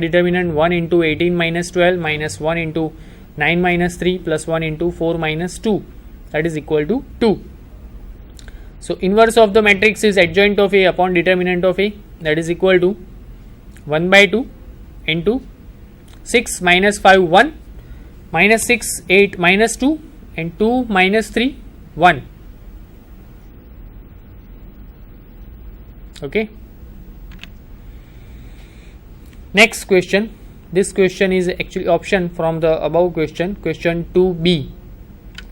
determinant 1 into 18 minus 12 minus 1 into 9 minus 3 plus 1 into 4 minus 2, that is equal to 2. So inverse of the matrix is adjoint of A upon determinant of A, that is equal to 1 by 2 into 6 minus 5 1 minus 6 8 minus 2 and 2 minus 3 1. Okay. Next question. This question is actually option from the above question. Question 2b.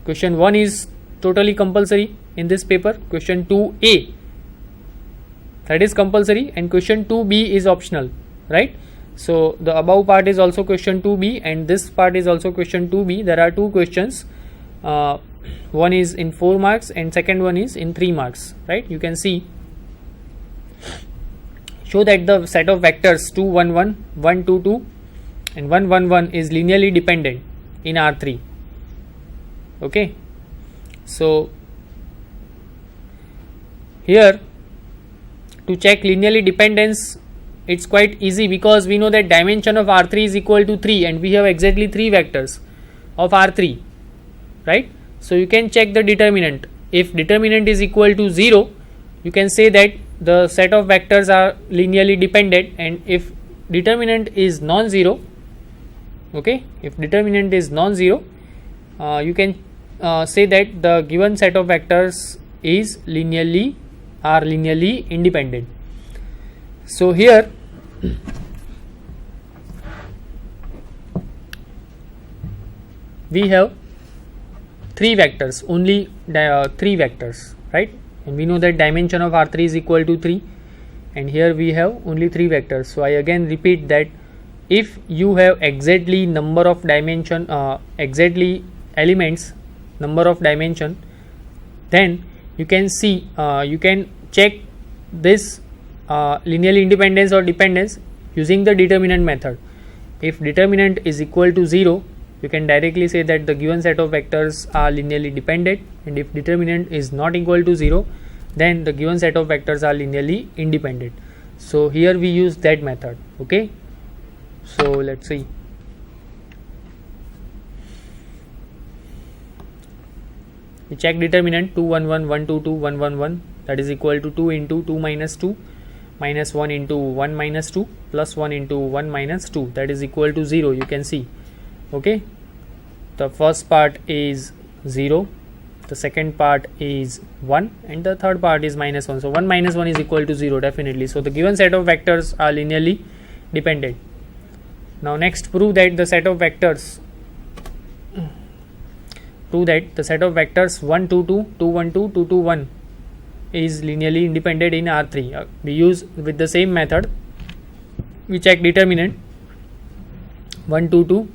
Question 1 is totally compulsory in this paper. Question 2a, that is compulsory, and question 2b is optional, right? So the above part is also question 2b and this part is also question 2b. There are two questions. One is in 4 marks and second one is in 3 marks, right? You can see. Show that the set of vectors 2 1 1 1 2 2 and 1 1 1 is linearly dependent in R3. Okay. So here to check linearly dependence, it's quite easy because we know that dimension of R3 is equal to 3 and we have exactly 3 vectors of R3, right? So you can check the determinant. If determinant is equal to 0, you can say that the set of vectors are linearly dependent, and if determinant is non-zero, okay, if determinant is non-zero, you can say that the given set of vectors is linearly independent. So here we have 3 vectors, only 3 vectors, right? And we know that dimension of R3 is equal to 3, and here we have only 3 vectors. So I again repeat that if you have exactly number of dimension, exactly elements, number of dimension, then you can see, you can check this linearly independence or dependence using the determinant method. If determinant is equal to 0, you can directly say that the given set of vectors are linearly dependent, and if determinant is not equal to 0, then the given set of vectors are linearly independent. So here we use that method. Okay. So let's see. We check determinant 2 1 1 1 2 2 1 1 1, that is equal to 2 into 2 minus 2 minus 1 into 1 minus 2 plus 1 into 1 minus 2, that is equal to 0. You can see. Okay, the first part is 0, the second part is 1, and the third part is minus 1. So 1 minus 1 is equal to 0 definitely. So the given set of vectors are linearly dependent. Now next, prove that the set of vectors 1 2 2 2 1 2 2 2 1 is linearly independent in R3. We use with the same method. We check determinant 1 2 2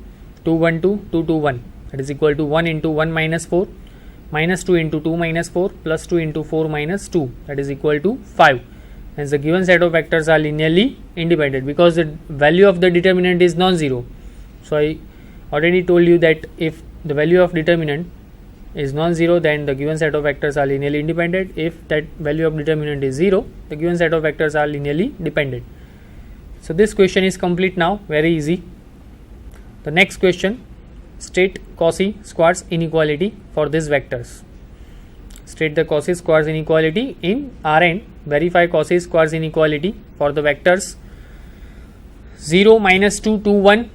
2 1 2 2 2 1, that is equal to 1 into 1 minus 4 minus 2 into 2 minus 4 plus 2 into 4 minus 2, that is equal to 5. Hence the given set of vectors are linearly independent because the value of the determinant is non-zero. So I already told you that if the value of determinant is non-zero, then the given set of vectors are linearly independent. If that value of determinant is 0, the given set of vectors are linearly dependent. So this question is complete now, very easy. The next question, state Cauchy squares inequality for these vectors. State the Cauchy squares inequality in Rn. Verify Cauchy squares inequality for the vectors 0 minus 2 2 1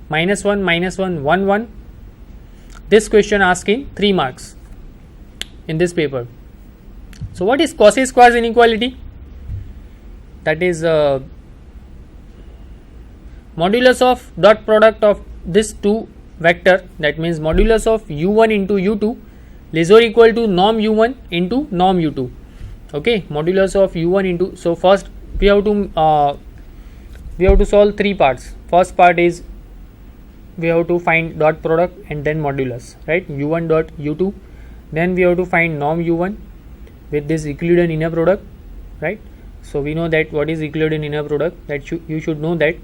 minus 1 minus 1 1 1. This question asked in 3 marks in this paper. So what is Cauchy squares inequality? That is modulus of dot product of this two vector, that means modulus of u1 into u2 less or equal to norm u1 into norm u2. Okay, modulus of u1 into, so first we have to solve 3 parts. First part is we have to find dot product and then modulus, right? u1 dot u2, then we have to find norm u1 with this Euclidean inner product, right? So we know that what is Euclidean inner product, that you should know that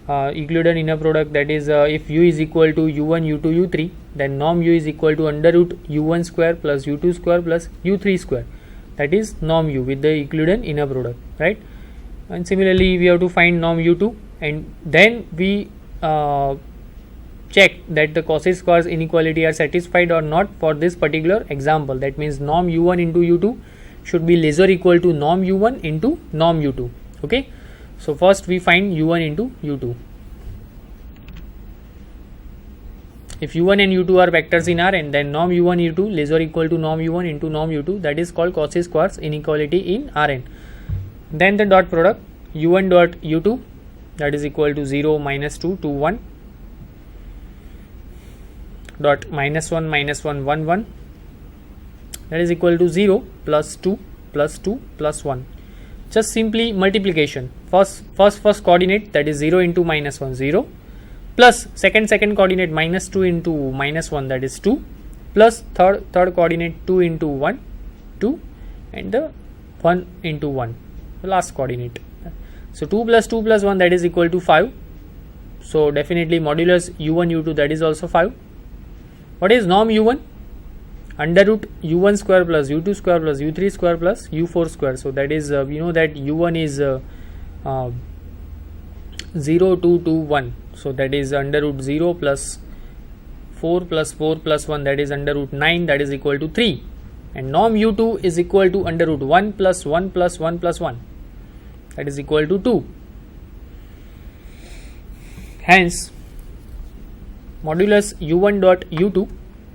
Euclidean inner product, that is if u is equal to u1 u2 u3, then norm u is equal to under root u1 square plus u2 square plus u3 square, that is norm u with the Euclidean inner product, right? And similarly we have to find norm u2 and then we check that the Cauchy squares inequality are satisfied or not for this particular example. That means norm u1 into u2 should be less or equal to norm u1 into norm u2. Okay, so first we find u1 into u2. If u1 and u2 are vectors in Rn, then norm u1 u2 less or equal to norm u1 into norm u2, that is called Cauchy squares inequality in Rn. Then the dot product u1 dot u2, that is equal to 0 minus 2 to 1 dot minus 1 minus 1 1 1, that is equal to 0 plus 2 plus 2 plus 1. Just simply multiplication. First coordinate, that is 0 into minus 1 0, plus second coordinate minus 2 into minus 1, that is 2, plus third coordinate 2 into 1 2, and the 1 into 1, the last coordinate. So 2 plus 2 plus 1, that is equal to 5. So definitely modulus u1 u2, that is also 5. What is norm u1? Under root u1 square plus u2 square plus u3 square plus u4 square. So that is we know that u1 is 0 2 2 1. So that is under root 0 plus 4 plus 4 plus 1, that is under root 9, that is equal to 3. And norm u2 is equal to under root 1 plus 1 plus 1 plus 1, that is equal to 2. Hence modulus u1 dot u2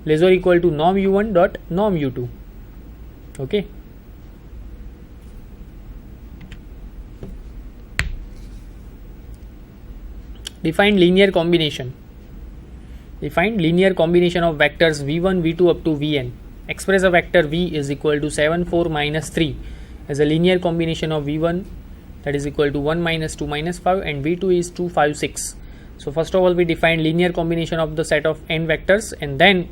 less or equal to norm u1 dot norm u2. Okay. Define linear combination. Define linear combination of vectors v1 v2 up to vn. Express a vector v is equal to 7 4 minus 3 as a linear combination of v1, that is equal to 1 minus 2 minus 5, and v2 is 2 5 6. So first of all we define linear combination of the set of n vectors, and then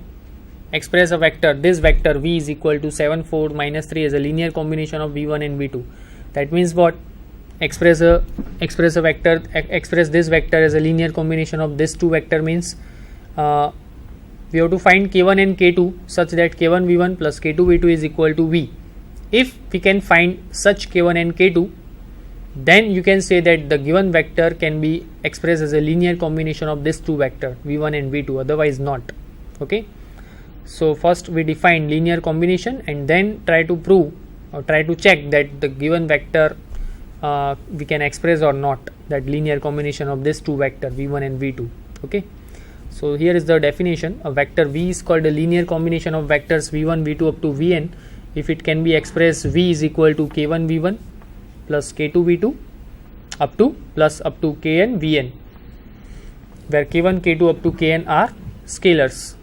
express a vector, this vector v is equal to 7 4 minus 3 as a linear combination of v1 and v2. That means what? Express this vector as a linear combination of this two vector means we have to find k1 and k2 such that k1 v1 plus k2 v2 is equal to v. If we can find such k1 and k2, then you can say that the given vector can be expressed as a linear combination of this two vector v1 and v2, otherwise not. Okay, so first we define linear combination and then try to prove or try to check that the given vector we can express or not, that linear combination of this two vector v1 and v2. Okay, so here is the definition. A vector v is called a linear combination of vectors v1 v2 up to vn if it can be expressed v is equal to k1 v1 plus k2 v2 up to kn vn, where k1 k2 up to kn are scalars.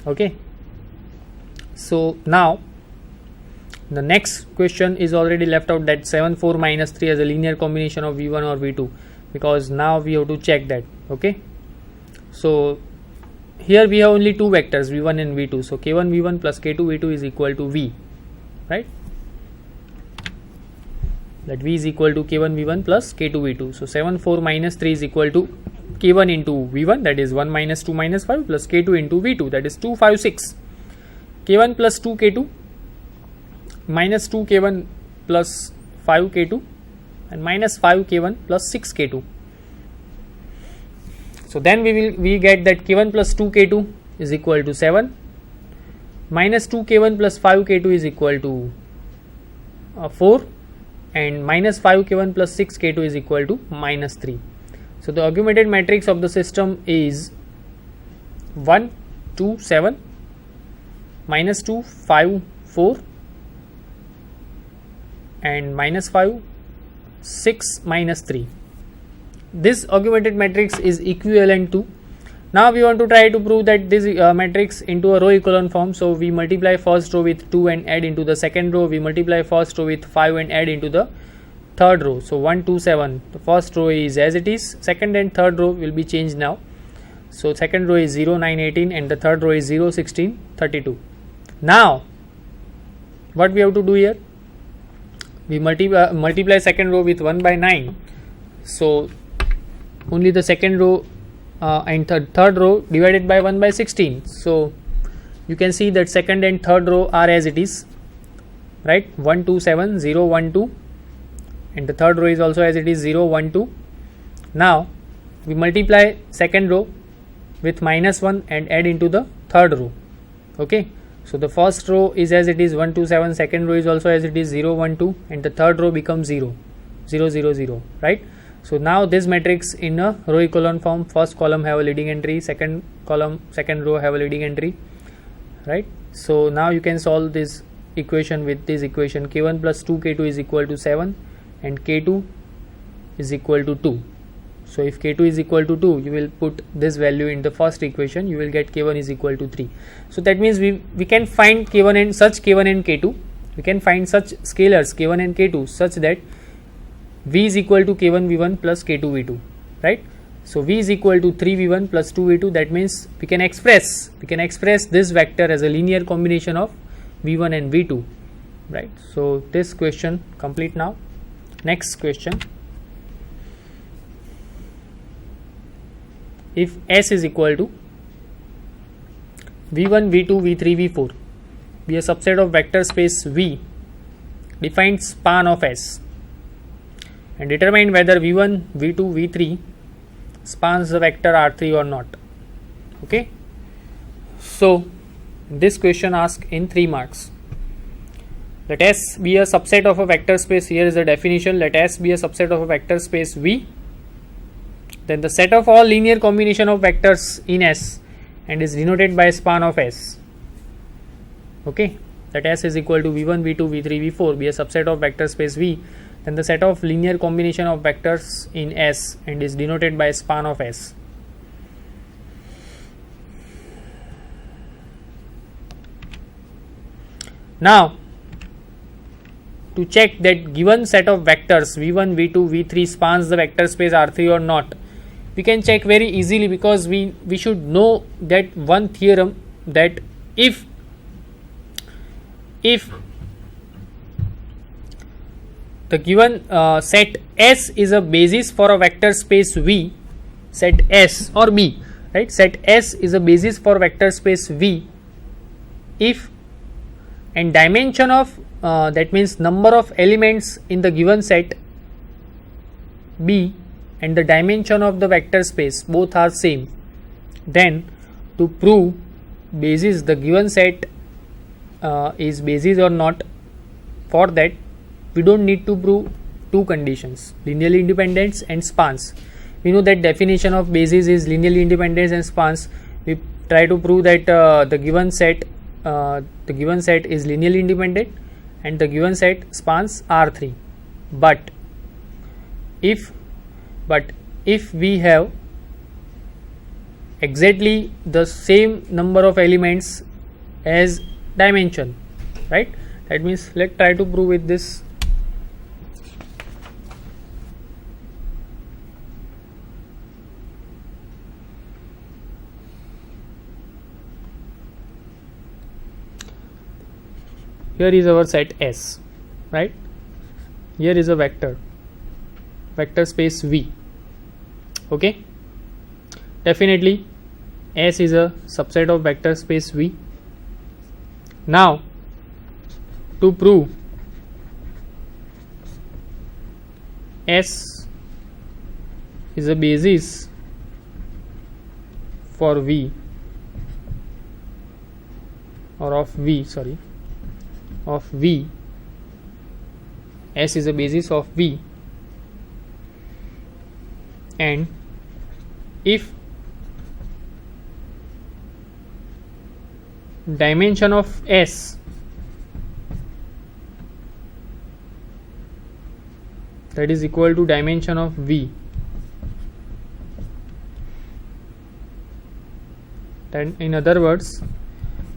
Okay, so now the next question is already left out, that 7 4 minus 3 as a linear combination of v1 or v2, because now we have to check that. Okay, so here we have only two vectors v1 and v2, so k1 v1 plus k2 v2 is equal to v, right? That v is equal to k1 v1 plus k2 v2. So 7 4 minus 3 is equal to k1 into v1, that is 1 minus 2 minus 5, plus k2 into v2, that is 2 5 6. k1 plus 2 k2 minus 2 k1 plus 5 k2 and minus 5 k1 plus 6 k2. So then we get that k1 plus 2 k2 is equal to 7, minus 2 k1 plus 5 k2 is equal to 4, and minus 5 k1 plus 6 k2 is equal to minus 3. So the augmented matrix of the system is 1 2 7 minus 2 5 4 and minus 5 6 minus 3. This augmented matrix is equivalent to, now we want to try to prove that this matrix into a row echelon form. So we multiply first row with 2 and add into the second row, we multiply first row with 5 and add into the third row. So 1 2 7, the first row is as it is, second and third row will be changed now. So second row is 0 9 18 and the third row is 0 16 32. Now what we have to do here, we multiply second row with 1 by 9. So only the second row and third row divided by 1 by 16. So you can see that second and third row are as it is, right? 1 2 7 0 1 2, and the third row is also as it is 0 1 2, Now we multiply second row with -1 and add into the third row. Okay, so the first row is as it is 1 2 7, second row is also as it is 0 1 2, and the third row becomes 0 0 0 0, right? So now this matrix in a row echelon form, first column have a leading entry, second row have a leading entry, right? So now you can solve this equation with this equation: k1 plus 2k2 is equal to 7 and k2 is equal to 2. So if k2 is equal to 2, you will put this value in the first equation, you will get k1 is equal to 3. So that means we can find k1 and such k1 and k2, we can find such scalars k1 and k2 such that v is equal to k1 v1 plus k2 v2, right? So v is equal to 3 v1 plus 2 v2. That means we can express this vector as a linear combination of v1 and v2, right? So this question complete. Now next question: if S is equal to v1 v2 v3 v4 be a subset of vector space V, define span of S and determine whether v1 v2 v3 spans the vector R3 or not. Okay, so this question asks in 3 marks. Let S be a subset of a vector space. Here is the definition: let S be a subset of a vector space V, then the set of all linear combination of vectors in S and is denoted by span of S. Okay, that S is equal to v1 v2 v3 v4 be a subset of vector space V, then the set of linear combination of vectors in S and is denoted by span of S. Now to check that given set of vectors v1 v2 v3 spans the vector space R3 or not, we can check very easily, because we should know that one theorem, that if the given set S is a basis for a vector space V, set S or B, right? Set S is a basis for vector space V if, and dimension of that means number of elements in the given set B and the dimension of the vector space both are same, then to prove basis the given set is basis or not, for that we don't need to prove two conditions: linearly independence and spans. We know that definition of basis is linearly independence and spans. We try to prove that the given set is linearly independent and the given set spans R3. But if we have exactly the same number of elements as dimension, right? That means let's try to prove with this. Here is our set S, right? Here is a vector space V. Okay, definitely S is a subset of vector space V. Now to prove S is a basis for V, or of V, sorry, of V, S is a basis of V, and if dimension of S that is equal to dimension of V, then in other words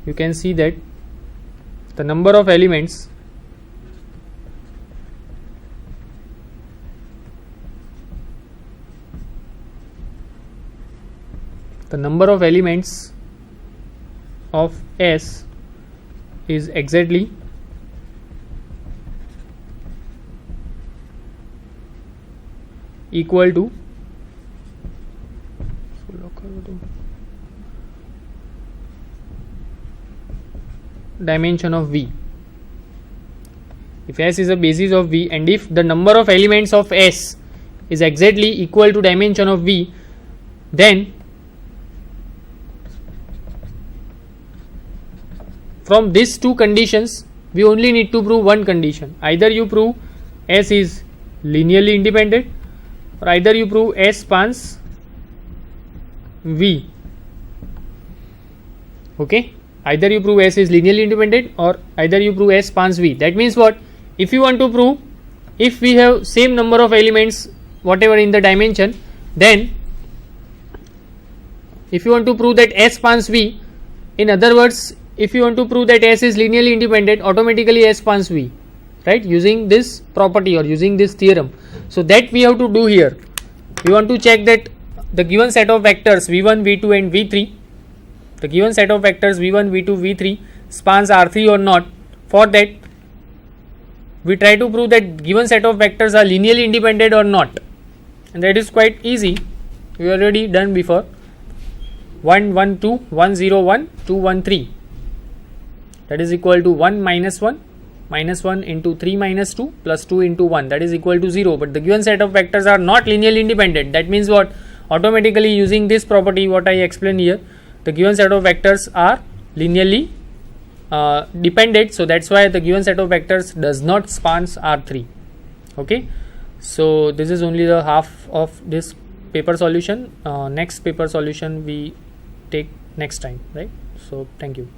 you can see that the number of elements of S is exactly equal to dimension of V. If S is a basis of V and if the number of elements of S is exactly equal to dimension of V, then from these two conditions we only need to prove one condition. Either you prove S is linearly independent, or either you prove S spans V. Okay, either you prove S is linearly independent or either you prove S spans V. That means what? If you want to prove, if we have same number of elements whatever in the dimension, then if you want to prove that S spans V, in other words, if you want to prove that S is linearly independent, automatically S spans V, right, using this property or using this theorem. So that we have to do here. We want to check that the given set of vectors V1, V2 and V3, the given set of vectors V1, V2, V3 spans R3 or not. For that we try to prove that given set of vectors are linearly independent or not, and that is quite easy. We already done before. 1 1 2 1 0 1 2 1 3, that is equal to 1 minus 1 minus 1 into 3 minus 2 plus 2 into 1, that is equal to 0. But the given set of vectors are not linearly independent. That means what? Automatically using this property what I explained here, the given set of vectors are linearly dependent. So that's why the given set of vectors does not spans R3. Okay, so this is only the half of this paper solution. Next paper solution we take next time, right? So thank you.